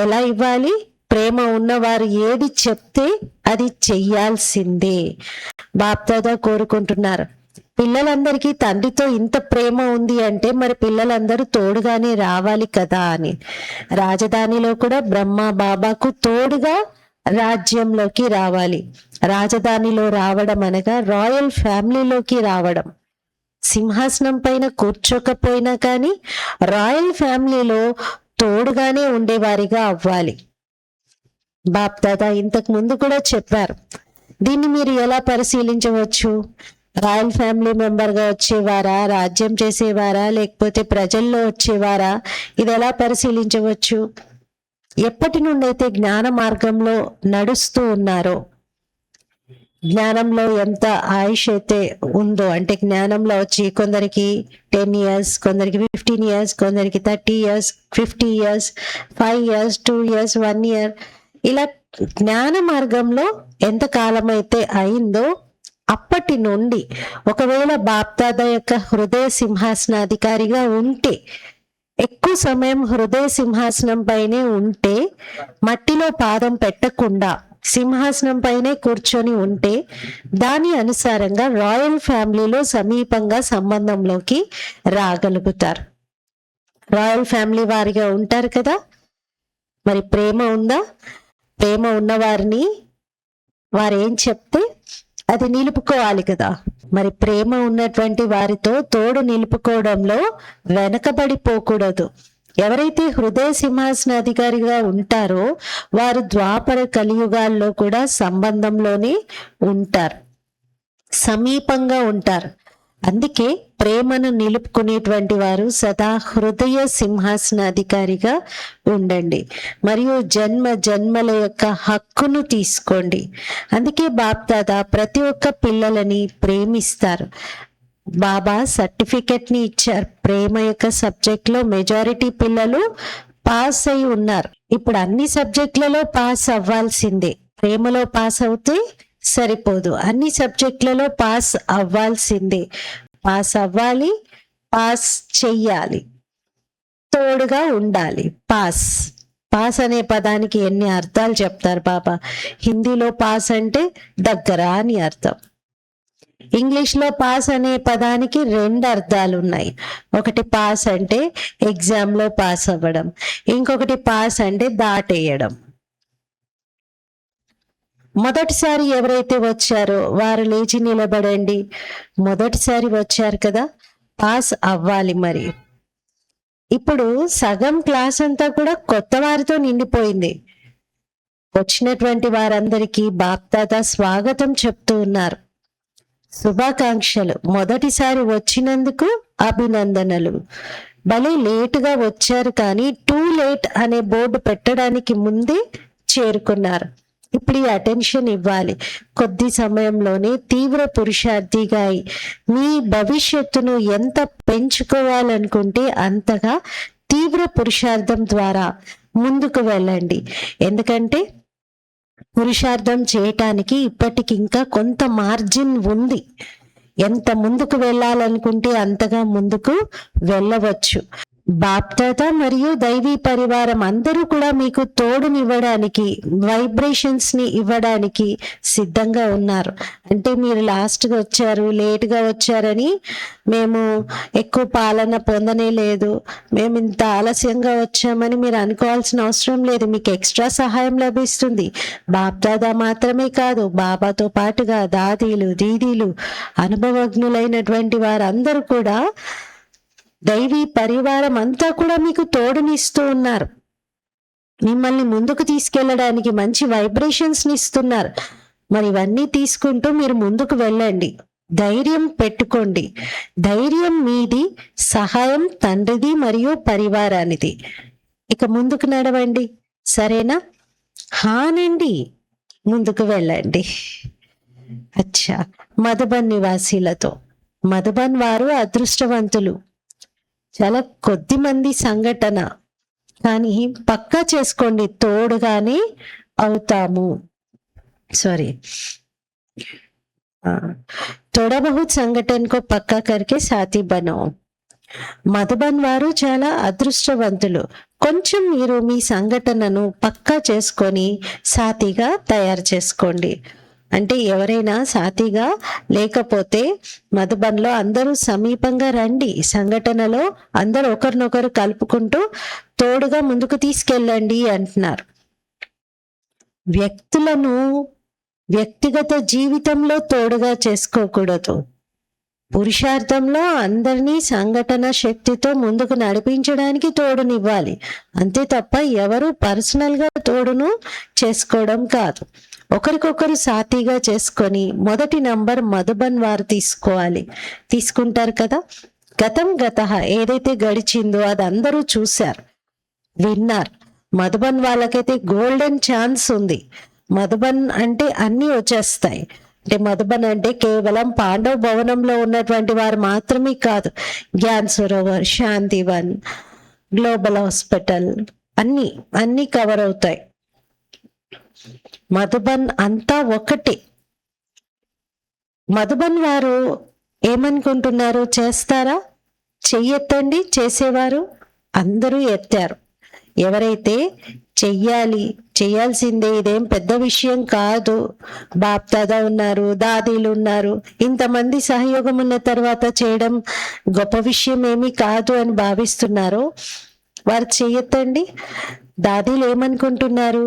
ఎలా ఇవ్వాలి? ప్రేమ ఉన్నవారు ఏది చెప్తే అది చెయ్యాల్సిందే. బాప్దాదా కోరుకుంటున్నారు, పిల్లలందరికీ తండ్రితో ఇంత ప్రేమ ఉంది అంటే మరి పిల్లలందరూ తోడుగానే రావాలి కదా అని. రాజధానిలో కూడా బ్రహ్మ బాబాకు తోడుగా రాజ్యంలోకి రావాలి. రాజధానిలో రావడం అనగా రాయల్ ఫ్యామిలీలోకి రావడం. సింహాసనం పైన కూర్చోకపోయినా కానీ రాయల్ ఫ్యామిలీలో తోడుగానే ఉండేవారిగా అవ్వాలి. బాప్దాదా ఇంతకు ముందు కూడా చెప్పారు. దీన్ని మీరు ఎలా పరిశీలించవచ్చు? రాయల్ ఫ్యామిలీ మెంబర్గా వచ్చేవారా, రాజ్యం చేసేవారా, లేకపోతే ప్రజల్లో వచ్చేవారా? ఇది ఎలా పరిశీలించవచ్చు? ఎప్పటి నుండి అయితే జ్ఞాన మార్గంలో నడుస్తూ ఉన్నారో, జ్ఞానంలో ఎంత ఆయుష్ అయితే ఉందో, అంటే జ్ఞానంలో వచ్చి కొందరికి 10 years, కొందరికి 15 years, కొందరికి 30 years, 50 years, 5 years, 2 years, 1 year, ఇలా జ్ఞాన మార్గంలో ఎంత కాలం అయితే అయిందో అప్పటి నుండి ఒకవేళ బాప్దాదా యొక్క హృదయ సింహాసనాధికారిగా ఉంటే, ఎక్కువ సమయం హృదయ సింహాసనం పైనే ఉంటే, మట్టిలో పాదం పెట్టకుండా సింహాసనం పైనే కూర్చొని ఉంటే, దాని అనుసారంగా రాయల్ ఫ్యామిలీలో సమీపంగా సంబంధంలోకి రాగలుగుతారు. రాయల్ ఫ్యామిలీ వారిగా ఉంటారు కదా. మరి ప్రేమ ఉందా? ప్రేమ ఉన్నవారిని వారు ఏం చెప్తే అది నిలుపుకోవాలి కదా. మరి ప్రేమ ఉన్నటువంటి వారితో తోడు నిలుపుకోవడంలో వెనకబడిపోకూడదు. ఎవరైతే హృదయ సింహాసనాధికారిగా ఉంటారో వారు ద్వాపర కలియుగాల్లో కూడా సంబంధంలోనే ఉంటారు, సమీపంగా ఉంటారు. అందుకే ప్రేమను నిలుపుకునేటువంటి వారు సదా హృదయ సింహాసనాధికారిగా ఉండండి, మరియు జన్మ జన్మల యొక్క హక్కును తీసుకోండి. అందుకే బాప్దాదా ప్రతి ఒక్క పిల్లలని ప్రేమిస్తారు. బాబా సర్టిఫికెట్ ని ఇచ్చారు. ప్రేమ యొక్క సబ్జెక్ట్ లో మెజారిటీ పిల్లలు పాస్ అయి ఉన్నారు. ఇప్పుడు అన్ని సబ్జెక్టులలో పాస్ అవ్వాల్సిందే. ప్రేమలో పాస్ అవుతే సరిపోదు, అన్ని సబ్జెక్టులలో పాస్ అవ్వాల్సిందే. పాస్ అవ్వాలి, పాస్ చెయ్యాలి, తోడుగా ఉండాలి. పాస్ పాస్ అనే పదానికి ఎన్ని అర్థాలు చెప్తారు బాబా. హిందీలో పాస్ అంటే దగ్గర అని అర్థం. ఇంగ్లీష్ లో పాస్ అనే పదానికి 2 అర్థాలు ఉన్నాయి. ఒకటి పాస్ అంటే ఎగ్జామ్ లో పాస్ అవ్వడం, ఇంకొకటి పాస్ అంటే దాటేయడం. మొదటిసారి ఎవరైతే వచ్చారో వారు లేచి నిలబడండి. మొదటిసారి వచ్చారు కదా, పాస్ అవ్వాలి. మరి ఇప్పుడు సగం క్లాస్ అంతా కూడా కొత్త వారితో నిండిపోయింది. వచ్చినటువంటి వారందరికీ బాప్దాదా స్వాగతం చెప్తూ ఉన్నారు. శుభాకాంక్షలు. మొదటిసారి వచ్చినందుకు అభినందనలు. భలే లేటుగా వచ్చారు, కానీ టూ లేట్ అనే బోర్డు పెట్టడానికి ముందే చేరుకున్నారు. ఇప్పుడు ఈ అటెన్షన్ ఇవ్వాలి. కొద్ది సమయంలోనే తీవ్ర పురుషార్థిగా మీ భవిష్యత్తును ఎంత పెంచుకోవాలనుకుంటే అంతగా తీవ్ర పురుషార్థం ద్వారా ముందుకు వెళ్ళండి. ఎందుకంటే పురుషార్థం చేయటానికి ఇప్పటికి ఇంకా కొంత మార్జిన్ ఉంది. ఎంత ముందుకు వెళ్ళాలనుకుంటే అంతగా ముందుకు వెళ్ళవచ్చు. బాప్దాదా మరియు దైవీ పరివారం అందరూ కూడా మీకు తోడునివ్వడానికి, వైబ్రేషన్స్ ని ఇవ్వడానికి సిద్ధంగా ఉన్నారు. అంటే మీరు లాస్ట్గా వచ్చారు, లేట్గా వచ్చారని మేము ఎక్కువ పాలన పొందనే లేదు, మేము ఇంత ఆలస్యంగా వచ్చామని మీరు అనుకోవాల్సిన అవసరం లేదు. మీకు ఎక్స్ట్రా సహాయం లభిస్తుంది. బాప్దాదా మాత్రమే కాదు, బాబాతో పాటుగా దాదీలు, దీదీలు, అనుభవజ్ఞులైనటువంటి వారందరూ కూడా, దైవీ పరివారం అంతా కూడా మీకు తోడునిస్తూ ఉన్నారు. మిమ్మల్ని ముందుకు తీసుకెళ్ళడానికి మంచి వైబ్రేషన్స్ ని ఇస్తున్నారు. మరి ఇవన్నీ తీసుకుంటూ మీరు ముందుకు వెళ్ళండి. ధైర్యం పెట్టుకోండి. ధైర్యం మీది, సహాయం తండ్రిది మరియు పరివారానిది. ఇక ముందుకు నడవండి, సరేనా? హానండి, ముందుకు వెళ్ళండి. అచ్చా, మధుబన్ నివాసీలతో. మధుబన్ వారు అదృష్టవంతులు. చాలా కొద్ది మంది సంఘటన, కానీ పక్కా చేసుకోండి, తోడుగానే అవుతాము. సారీ, थोड़ा बहुत संगठन को पक्का करके साथी बनो. మధుబన్ వారు చాలా అదృష్టవంతులు. కొంచెం మీరు మీ సంఘటనను పక్కా చేసుకొని సాథీగా తయారు చేసుకోండి. అంటే ఎవరైనా సాథీగా లేకపోతే మధుబన్లో అందరూ సమీపంగా రండి. సంఘటనలో అందరూ ఒకరినొకరు కలుపుకుంటూ తోడుగా ముందుకు తీసుకెళ్ళండి అంటున్నారు. వ్యక్తులను వ్యక్తిగత జీవితంలో తోడుగా చేసుకోకూడదు. పురుషార్థంలో అందరినీ సంఘటన శక్తితో ముందుకు నడిపించడానికి తోడునివ్వాలి, అంతే తప్ప ఎవరు పర్సనల్ గా తోడును చేసుకోవడం కాదు. ఒకరికొకరు సాథీగా చేసుకొని మొదటి నంబర్ మధుబన్ వారు తీసుకోవాలి. తీసుకుంటారు కదా. గతం గత ఏదైతే గడిచిందో అది అందరూ చూశారు, విన్నారు. మధుబన్ వాళ్ళకైతే గోల్డెన్ ఛాన్స్ ఉంది. మధుబన్ అంటే అన్నీ వచ్చేస్తాయి. అంటే మధుబన్ అంటే కేవలం పాండవ భవనంలో ఉన్నటువంటి వారు మాత్రమే కాదు, జ్ఞాన్ సరోవర్, శాంతివన్, గ్లోబల్ హాస్పిటల్ అన్ని కవర్ అవుతాయి. మధుబన్ అంతా ఒకటి. మధుబన్ వారు ఏమనుకుంటున్నారు? చేస్తారా? చెయ్యెత్తండి. చేసేవారు అందరూ ఎత్తారు. ఎవరైతే చెయ్యాల్సిందే, ఇదేం పెద్ద విషయం కాదు, బాప్ దాదా ఉన్నారు, దాదీలు ఉన్నారు, ఇంతమంది సహయోగం ఉన్న తర్వాత చేయడం గొప్ప విషయం ఏమీ కాదు అని భావిస్తున్నారు, వారు చెయ్యొద్దండి. దాదీలు ఏమనుకుంటున్నారు?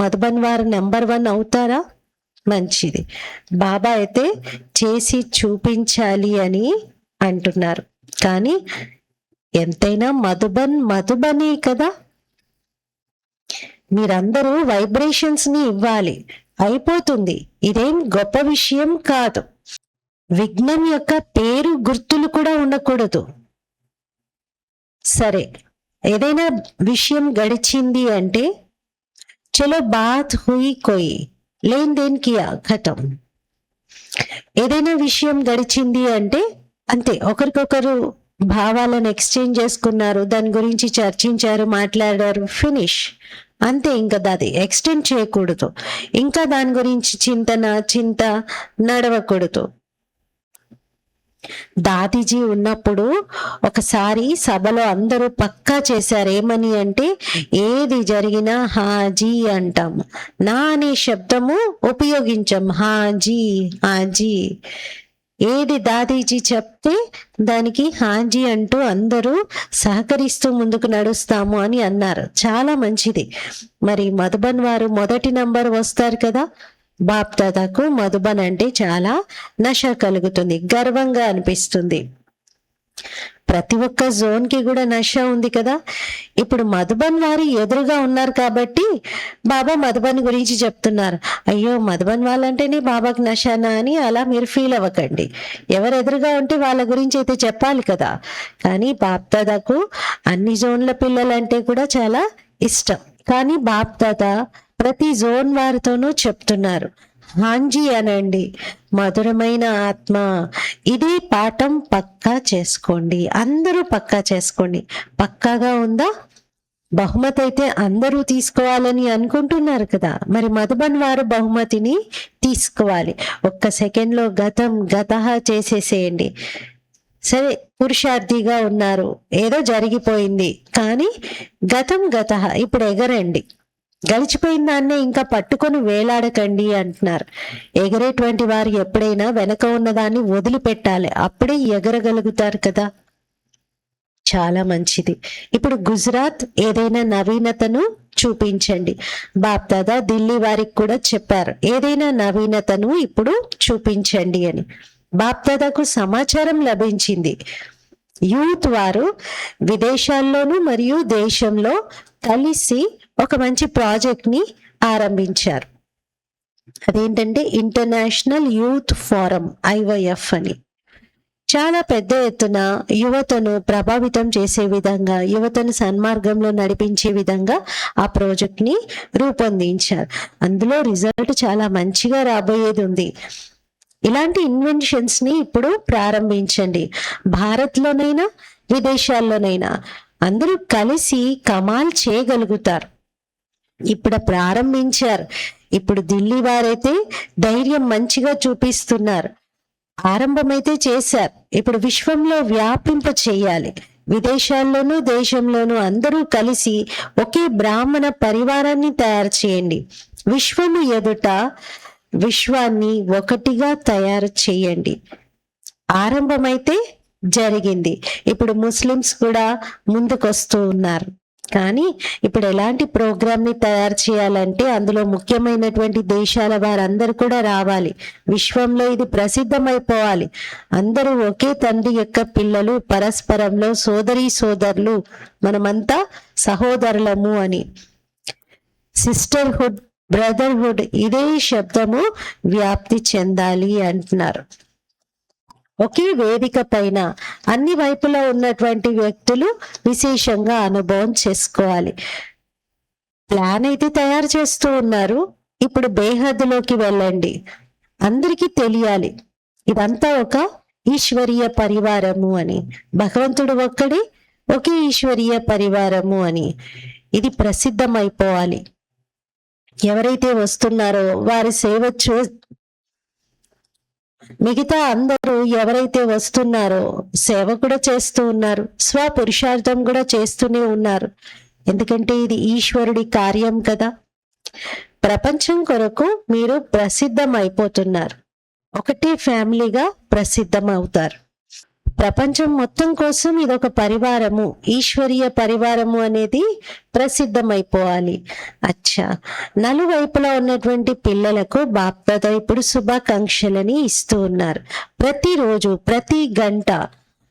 మధుబన్ వారు నెంబర్ 1 అవుతారా? మంచిది. బాబా అయితే చేసి చూపించాలి అని అంటున్నారు. కానీ ఎంతైనా మధుబనే కదా. మీరందరూ వైబ్రేషన్స్ ని ఇవ్వాలి, అయిపోతుంది. ఇదేం గొప్ప విషయం కాదు. విఘ్నం యొక్క పేరు గుర్తులు కూడా ఉండకూడదు. సరే, ఏదైనా విషయం గడిచింది అంటే చలో బాత్ హుయి కోయి లేన్ దేన్ కియా ఖతం. ఏదైనా విషయం గడిచింది అంటే అంతే, ఒకరికొకరు భావాలను ఎక్స్చేంజ్ చేసుకున్నారు, దాని గురించి చర్చించారు, మాట్లాడారు, ఫినిష్, అంతే. ఇంకా అది ఎక్స్టెండ్ చేయకూడదు, ఇంకా దాని గురించి చింత నడవకూడదు. దాదీజీ ఉన్నప్పుడు ఒకసారి సభలో అందరూ పక్కా చేశారు. ఏమని అంటే, ఏది జరిగినా హాజీ అంటాం, నా అనే శబ్దము ఉపయోగించాం. హాజీ. ఏది దాదీజీ చెప్తే దానికి హాజీ అంటూ అందరూ సహకరిస్తూ ముందుకు నడుస్తాము అని అన్నారు. చాలా మంచిది. మరి మధుబన్ వారు మొదటి నంబర్ వస్తారు కదా. బాప్ దాదాకు మధుబన్ అంటే చాలా నశ కలుగుతుంది, గర్వంగా అనిపిస్తుంది. ప్రతి ఒక్క జోన్ కి కూడా నశ ఉంది కదా. ఇప్పుడు మధుబన్ వారు ఎదురుగా ఉన్నారు కాబట్టి బాబా మధుబన్ గురించి చెప్తున్నారు. అయ్యో, మధుబన్ వాళ్ళంటేనే బాబాకి నశానా అని అలా మీరు ఫీల్ అవ్వకండి. ఎవరు ఎదురుగా ఉంటే వాళ్ళ గురించి అయితే చెప్పాలి కదా. కానీ బాప్ దాదాకు అన్ని జోన్ల పిల్లలంటే కూడా చాలా ఇష్టం. కానీ బాప్ దాదా ప్రతి జోన్ వారితోనూ చెప్తున్నారు, హాంజీ అనండి, మధురమైన ఆత్మ. ఇదే పాఠం పక్కా చేసుకోండి, అందరూ పక్కా చేసుకోండి. పక్కాగా ఉందా? బహుమతి అయితే అందరూ తీసుకోవాలని అనుకుంటున్నారు కదా. మరి మధుబన్ వారు బహుమతిని తీసుకోవాలి. ఒక్క సెకండ్లో గతహ చేసేసేయండి. సరే, పురుషార్థిగా ఉన్నారు, ఏదో జరిగిపోయింది, కానీ గతహ ఇప్పుడు ఎగరండి. గడిచిపోయిన దాన్నే ఇంకా పట్టుకొని వేలాడకండి అంటున్నారు. ఎగరేటువంటి వారు ఎప్పుడైనా వెనక ఉన్నదాన్ని వదిలిపెట్టాలి, అప్పుడే ఎగరగలుగుతారు కదా. చాలా మంచిది. ఇప్పుడు గుజరాత్ ఏదైనా నవీనతను చూపించండి. బాప్ దాదా ఢిల్లీ వారికి కూడా చెప్పారు, ఏదైనా నవీనతను ఇప్పుడు చూపించండి అని. బాప్ దాదాకు సమాచారం లభించింది. యూత్ వారు విదేశాల్లోనూ మరియు దేశంలో కలిసి ఒక మంచి ప్రాజెక్ట్ ని ఆరంభించారు. అదేంటంటే ఇంటర్నేషనల్ యూత్ ఫోరం, IYF అని. చాలా పెద్ద ఎత్తున యువతను ప్రభావితం చేసే విధంగా, యువతను సన్మార్గంలో నడిపించే విధంగా ఆ ప్రాజెక్ట్ ని రూపొందించారు. అందులో రిజల్ట్ చాలా మంచిగా రాబోయేది ఉంది. ఇలాంటి ఇన్వెన్షన్స్ ని ఇప్పుడు ప్రారంభించండి. భారత్లోనైనా విదేశాల్లోనైనా అందరూ కలిసి కమాల్ చేయగలుగుతారు. ఇప్పుడు ప్రారంభించారు. ఇప్పుడు ఢిల్లీ వారైతే ధైర్యం మంచిగా చూపిస్తున్నారు. ఆరంభమైతే చేశారు, ఇప్పుడు విశ్వంలో వ్యాపింప చేయాలి. విదేశాల్లోనూ దేశంలోనూ అందరూ కలిసి ఒకే బ్రాహ్మణ పరివారాన్ని తయారు చేయండి. విశ్వము ఎదుట విశ్వాన్ని ఒకటిగా తయారు చేయండి. ఆరంభమైతే జరిగింది. ఇప్పుడు ముస్లిమ్స్ కూడా ముందుకొస్తూ ఉన్నారు. కానీ ఇప్పుడు ఎలాంటి ప్రోగ్రామ్ ని తయారు చేయాలంటే అందులో ముఖ్యమైనటువంటి దేశాల వారందరూ కూడా రావాలి. విశ్వంలో ఇది ప్రసిద్ధమైపోవాలి. అందరూ ఒకే తండ్రి యొక్క పిల్లలు, పరస్పరంలో సోదరులు, మనమంతా సహోదరులము అని. సిస్టర్హుడ్, బ్రదర్హుడ్, ఇదే శబ్దము వ్యాప్తి చెందాలి అంటున్నారు. ఒకే వేదిక పైన అన్ని వైపులా ఉన్నటువంటి వ్యక్తులు విశేషంగా అనుభవం చేసుకోవాలి. ప్లాన్ అయితే తయారు చేస్తూ ఉన్నారు. ఇప్పుడు బేహద్దులోకి వెళ్ళండి. అందరికీ తెలియాలి ఇదంతా ఒక ఈశ్వరీయ పరివారము అని, భగవంతుడు ఒక్కడే ఒకే ఈశ్వరీయ పరివారము అని. ఇది ప్రసిద్ధం అయిపోవాలి. ఎవరైతే వస్తున్నారో వారి సేవ మిగతా అందరూ ఎవరైతే వస్తున్నారో సేవ కూడా చేస్తూ ఉన్నారు, స్వపురుషార్థం కూడా చేస్తూనే ఉన్నారు. ఎందుకంటే ఇది ఈశ్వరుడి కార్యం కదా. ప్రపంచం కొరకు మీరు ప్రసిద్ధం అయిపోతున్నారు. ఒకటే ఫ్యామిలీగా ప్రసిద్ధం అవుతారు. ప్రపంచం మొత్తం కోసం ఇదొక పరివారము, ఈశ్వరీయ పరివారము అనేది ప్రసిద్ధమైపోవాలి. అచ్చా, నలువైపులా ఉన్నటువంటి పిల్లలకు బాప్దాదా ఇప్పుడు శుభాకాంక్షలని ఇస్తూ ఉన్నారు. ప్రతిరోజు ప్రతి గంట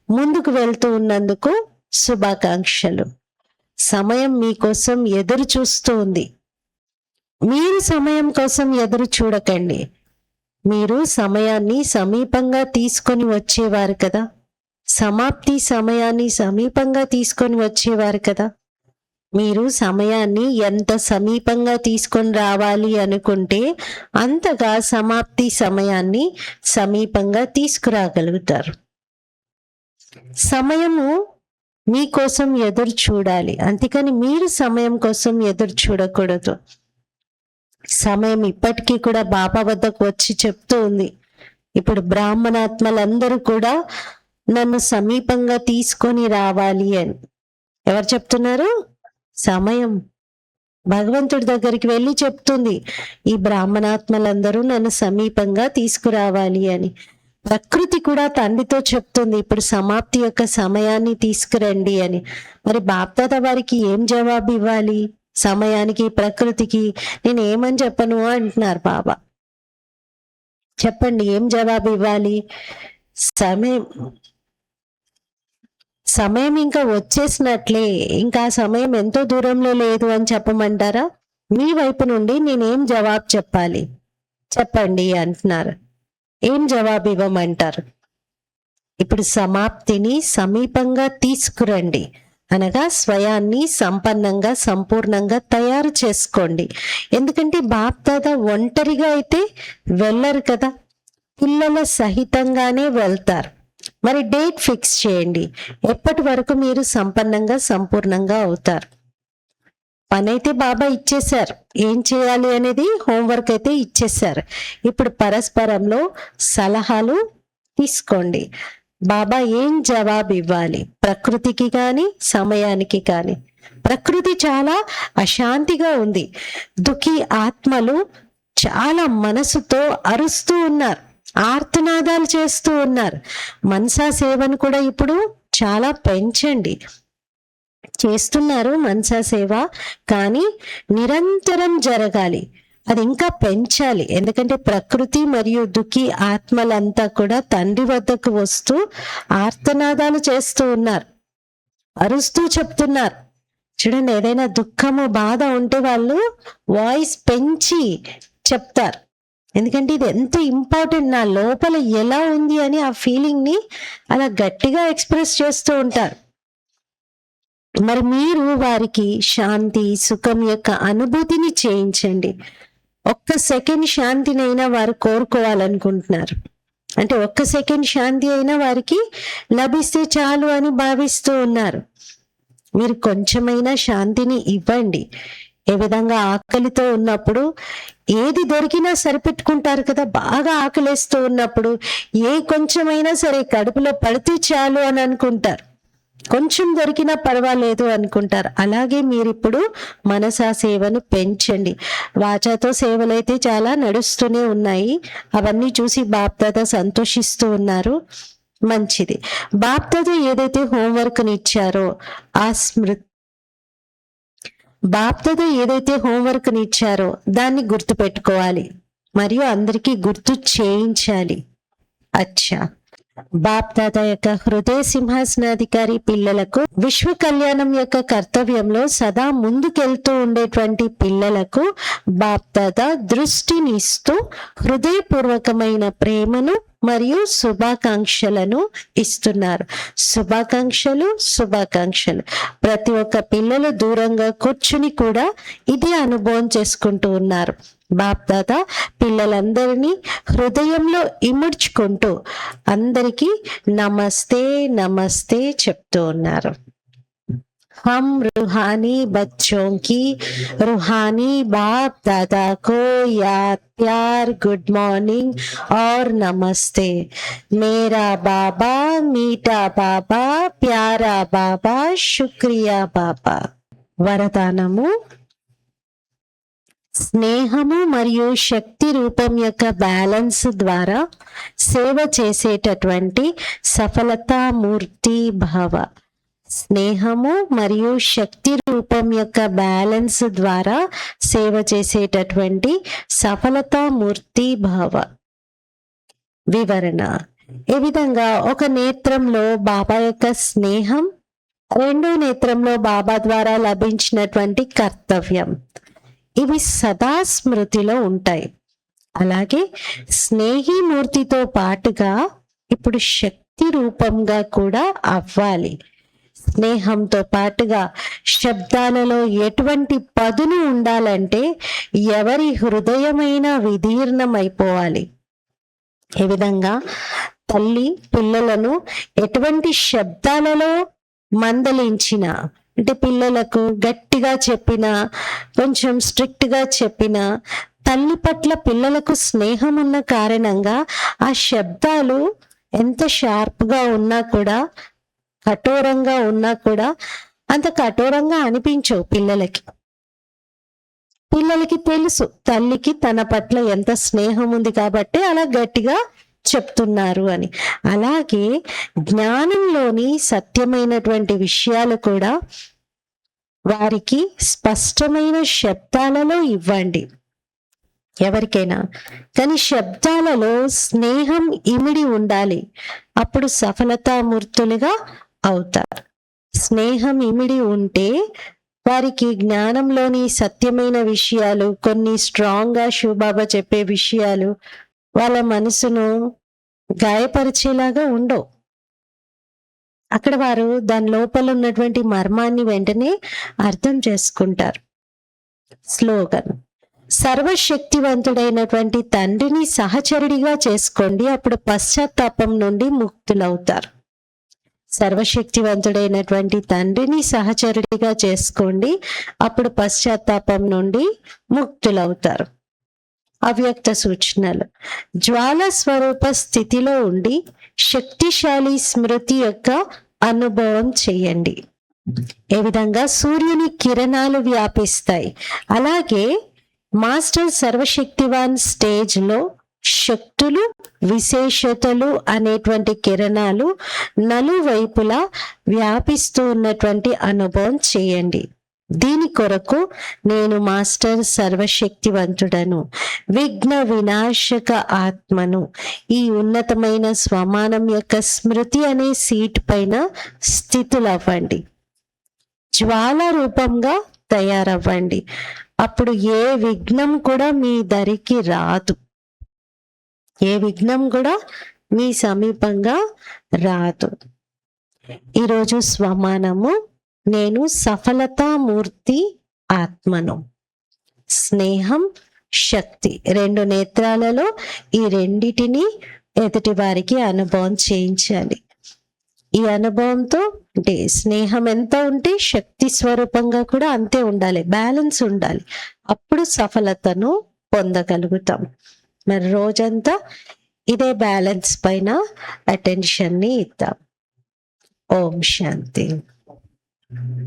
ముందుకు వెళ్తూ ఉన్నందుకు శుభాకాంక్షలు. సమయం మీకోసం ఎదురు చూస్తూ ఉంది. మీరు సమయం కోసం ఎదురు చూడకండి. మీరు సమయాన్ని సమీపంగా తీసుకొని వచ్చేవారు కదా, సమాప్తి సమయాన్ని సమీపంగా తీసుకొని వచ్చేవారు కదా. మీరు సమయాన్ని ఎంత సమీపంగా తీసుకొని రావాలి అనుకుంటే అంతగా సమాప్తి సమయాన్ని సమీపంగా తీసుకురాగలుగుతారు. సమయము మీకోసం ఎదురు చూడాలి, అంతేకాని మీరు సమయం కోసం ఎదురు చూడకూడదు. సమయం ఇప్పటికీ కూడా బాబా వద్దకు వచ్చి చెప్తూ ఉంది. ఇప్పుడు బ్రాహ్మణాత్మలందరూ కూడా నన్ను సమీపంగా తీసుకొని రావాలి అని. ఎవరు చెప్తున్నారు? సమయం భగవంతుడి దగ్గరికి వెళ్ళి చెప్తుంది, ఈ బ్రాహ్మణాత్మలందరూ నన్ను సమీపంగా తీసుకురావాలి అని. ప్రకృతి కూడా తండ్రితో చెప్తుంది, ఇప్పుడు సమాప్తి యొక్క సమయాన్ని తీసుకురండి అని. మరి బాప్దాదా వారికి ఏం జవాబు ఇవ్వాలి? సమయానికి, ప్రకృతికి నేను ఏమని చెప్పను అంటున్నారు బాబా. చెప్పండి, ఏం జవాబు ఇవ్వాలి? సమయం ఇంకా వచ్చేసినట్లే, ఇంకా సమయం ఎంతో దూరంలో లేదు అని చెప్పమంటారా? మీ వైపు నుండి నేనేం జవాబు చెప్పాలి చెప్పండి అంటున్నారు. ఏం జవాబు ఇవ్వమంటారు? ఇప్పుడు సమాప్తిని సమీపంగా తీసుకురండి అనగా స్వయాన్ని సంపన్నంగా సంపూర్ణంగా తయారు చేసుకోండి. ఎందుకంటే బాప్దాదా ఒంటరిగా అయితే వెళ్ళరు కదా, పిల్లల సహితంగానే వెళ్తారు. మరి డేట్ ఫిక్స్ చేయండి, ఎప్పటి వరకు మీరు సంపన్నంగా సంపూర్ణంగా అవుతారు. పని అయితే బాబా ఇచ్చేశారు, ఏం చేయాలి అనేది హోంవర్క్ అయితే ఇచ్చేశారు. ఇప్పుడు పరస్పరంలో సలహాలు తీసుకోండి. బాబా ఏం జవాబు ఇవ్వాలి ప్రకృతికి కానీ సమయానికి కానీ? ప్రకృతి చాలా అశాంతిగా ఉంది. దుఃఖీ ఆత్మలు చాలా మనసుతో అరుస్తూ ఉన్నారు, ఆర్తనాదాలు చేస్తూ ఉన్నారు. మనసా సేవను కూడా ఇప్పుడు చాలా పెంచండి. చేస్తున్నారు మనసా సేవ, కానీ నిరంతరం జరగాలి, అది ఇంకా పెంచాలి. ఎందుకంటే ప్రకృతి మరియు దుఃఖీ ఆత్మలంతా కూడా తండ్రి వద్దకు వస్తూ ఆర్తనాదాలు చేస్తూ ఉన్నారు, అరుస్తూ చెప్తున్నారు. చూడండి, ఏదైనా దుఃఖము బాధ ఉంటే వాళ్ళు వాయిస్ పెంచి చెప్తారు. ఎందుకంటే ఇది ఎంత ఇంపార్టెంట్, నా లోపల ఎలా ఉంది అని ఆ ఫీలింగ్ ని అలా గట్టిగా ఎక్స్ప్రెస్ చేస్తూ ఉంటారు. మరి మీరు వారికి శాంతి సుఖం యొక్క అనుభూతిని చేయించండి. ఒక్క సెకండ్ శాంతినైనా వారు కోరుకోవాలనుకుంటున్నారు. అంటే ఒక్క సెకండ్ శాంతి అయినా వారికి లభిస్తే చాలు అని భావిస్తూ ఉన్నారు. మీరు కొంచెమైనా శాంతిని ఇవ్వండి. ఏ విధంగా ఆకలితో ఉన్నప్పుడు ఏది దొరికినా సరిపెట్టుకుంటారు కదా, బాగా ఆకలిస్తూ ఉన్నప్పుడు ఏ కొంచెమైనా సరే కడుపులో పడితే చాలు అని అనుకుంటారు, కొంచెం దొరికినా పర్వాలేదు అనుకుంటారు. అలాగే మీరు ఇప్పుడు మనసా సేవను పెంచండి. వాచాతో సేవలైతే చాలా నడుస్తూనే ఉన్నాయి, అవన్నీ చూసి బాప్దాదా సంతోషిస్తూ ఉన్నారు. మంచిది. బాప్దాదా ఏదైతే హోంవర్క్ని ఇచ్చారో ఆ బాప్దాదా ఏదైతే హోంవర్క్ని ఇచ్చారో దాన్ని గుర్తు పెట్టుకోవాలి మరియు అందరికీ గుర్తు చేయించాలి. అచ్చా, బాప్దాదా యొక్క హృదయ సింహాసనాధికారి పిల్లలకు విశ్వ కళ్యాణం యొక్క కర్తవ్యంలో సదా ముందుకెళ్తూ ఉండేటువంటి పిల్లలకు బాప్దాదా దృష్టిని ఇస్తూ హృదయపూర్వకమైన ప్రేమను మరియు శుభాకాంక్షలను ఇస్తున్నారు. శుభాకాంక్షలు శుభాకాంక్షలు. ప్రతి ఒక్క పిల్లలు దూరంగా కూర్చుని కూడా ఇదే అనుభవం చేసుకుంటూ ఉన్నారు. బాప్దాదా పిల్లలందరినీ హృదయంలో ఇముడ్చుకుంటూ అందరికీ నమస్తే నమస్తే చెప్తూ ఉన్నారు. हम रूहानी बच्चों की रूहानी बाप दादा को याद, प्यार, गुड मॉर्निंग और नमस्ते. मेरा बाबा मीठा बाबा, प्यारा बाबा, शुक्रिया बाबा. వరదానము: స్నేహము మరియు శక్తి రూపం యొక్క బ్యాలెన్స్ ద్వారా సేవ చేసేటటువంటి సఫలతామూర్తి భావ. స్నేహము మరియు శక్తి రూపం యొక్క బ్యాలెన్స్ ద్వారా సేవ చేసేటటువంటి సఫలతామూర్తి భావ. వివరణ. ఈ విధంగా ఒక నేత్రంలో బాబా యొక్క స్నేహం, రెండో నేత్రంలో బాబా ద్వారా లభించినటువంటి కర్తవ్యం, ఇవి సదా స్మృతిలో ఉంటాయి. అలాగే స్నేహి మూర్తితో పాటుగా ఇప్పుడు శక్తి రూపంగా కూడా అవ్వాలి. స్నేహంతో పాటుగా శబ్దాలలో ఎటువంటి పదును ఉండాలంటే ఎవరి హృదయమైన విదీర్ణమైపోవాలి. ఈ విధంగా తల్లి పిల్లలను ఎటువంటి శబ్దాలలో మందలించిన, అంటే పిల్లలకు గట్టిగా చెప్పినా, కొంచెం స్ట్రిక్ట్ గా చెప్పినా, తల్లి పట్ల పిల్లలకు స్నేహం ఉన్న కారణంగా ఆ శబ్దాలు ఎంత షార్ప్ గా ఉన్నా కూడా, కఠోరంగా ఉన్నా కూడా అంత కఠోరంగా అనిపించవు పిల్లలకి. పిల్లలకి తెలుసు తల్లికి తన పట్ల ఎంత స్నేహం ఉంది కాబట్టి అలా గట్టిగా చెప్తున్నారు అని. అలాగే జ్ఞానంలోని సత్యమైనటువంటి విషయాలు కూడా వారికి స్పష్టమైన శబ్దాలలో ఇవ్వండి ఎవరికైనా. కానీ శబ్దాలలో స్నేహం ఇమిడి ఉండాలి, అప్పుడు సఫలతామూర్తులుగా అవుతారు. స్నేహం ఇమిడి ఉంటే వారికి జ్ఞానంలోని సత్యమైన విషయాలు, కొన్ని స్ట్రాంగ్ గా శివబాబా చెప్పే విషయాలు వాళ్ళ మనసును గాయపరిచేలాగా ఉండవు. అక్కడ వారు దాని లోపల ఉన్నటువంటి మర్మాన్ని వెంటనే అర్థం చేసుకుంటారు. స్లోగన్. సర్వశక్తివంతుడైనటువంటి తండ్రిని సహచరుడిగా చేసుకోండి, అప్పుడు పశ్చాత్తాపం నుండి ముక్తులవుతారు. సర్వశక్తివంతుడైనటువంటి తండ్రిని సహచరుడిగా చేసుకోండి, అప్పుడు పశ్చాత్తాపం నుండి ముక్తులవుతారు. అవ్యక్త సూచనలు. జ్వాల స్వరూప స్థితిలో ఉండి శక్తిశాలి స్మృతి యొక్క అనుభవం చేయండి. ఏ విధంగా సూర్యుని కిరణాలు వ్యాపిస్తాయి, అలాగే మాస్టర్ సర్వశక్తివాన్ స్టేజ్ లో శక్తులు, విశేషతలు అనేటువంటి కిరణాలు నలువైపులా వ్యాపిస్తూ ఉన్నటువంటి అనుభవం చేయండి. దీని కొరకు నేను మాస్టర్ సర్వశక్తివంతుడను, విఘ్న వినాశక ఆత్మను, ఈ ఉన్నతమైన స్వమానం యొక్క స్మృతి అనే సీట్ పైన స్థితులవ్వండి. జ్వాల రూపంగా తయారవ్వండి, అప్పుడు ఏ విఘ్నం కూడా మీ దరికి రాదు, ఏ విఘ్నం కూడా మీ సమీపంగా రాదు. ఈరోజు స్వమానము, నేను సఫలతామూర్తి ఆత్మను. స్నేహం, శక్తి, రెండు నేత్రాలలో ఈ రెండిటిని ఎదుటి వారికి అనుభవం చేయించాలి. ఈ అనుభవంతో అంటే స్నేహం ఎంత ఉంటే శక్తి స్వరూపంగా కూడా అంతే ఉండాలి, బ్యాలెన్స్ ఉండాలి, అప్పుడు సఫలతను పొందగలుగుతాం. మరి రోజంతా ఇదే బ్యాలెన్స్ పైన అటెన్షన్ ని ఇద్దాం. ఓం శాంతి.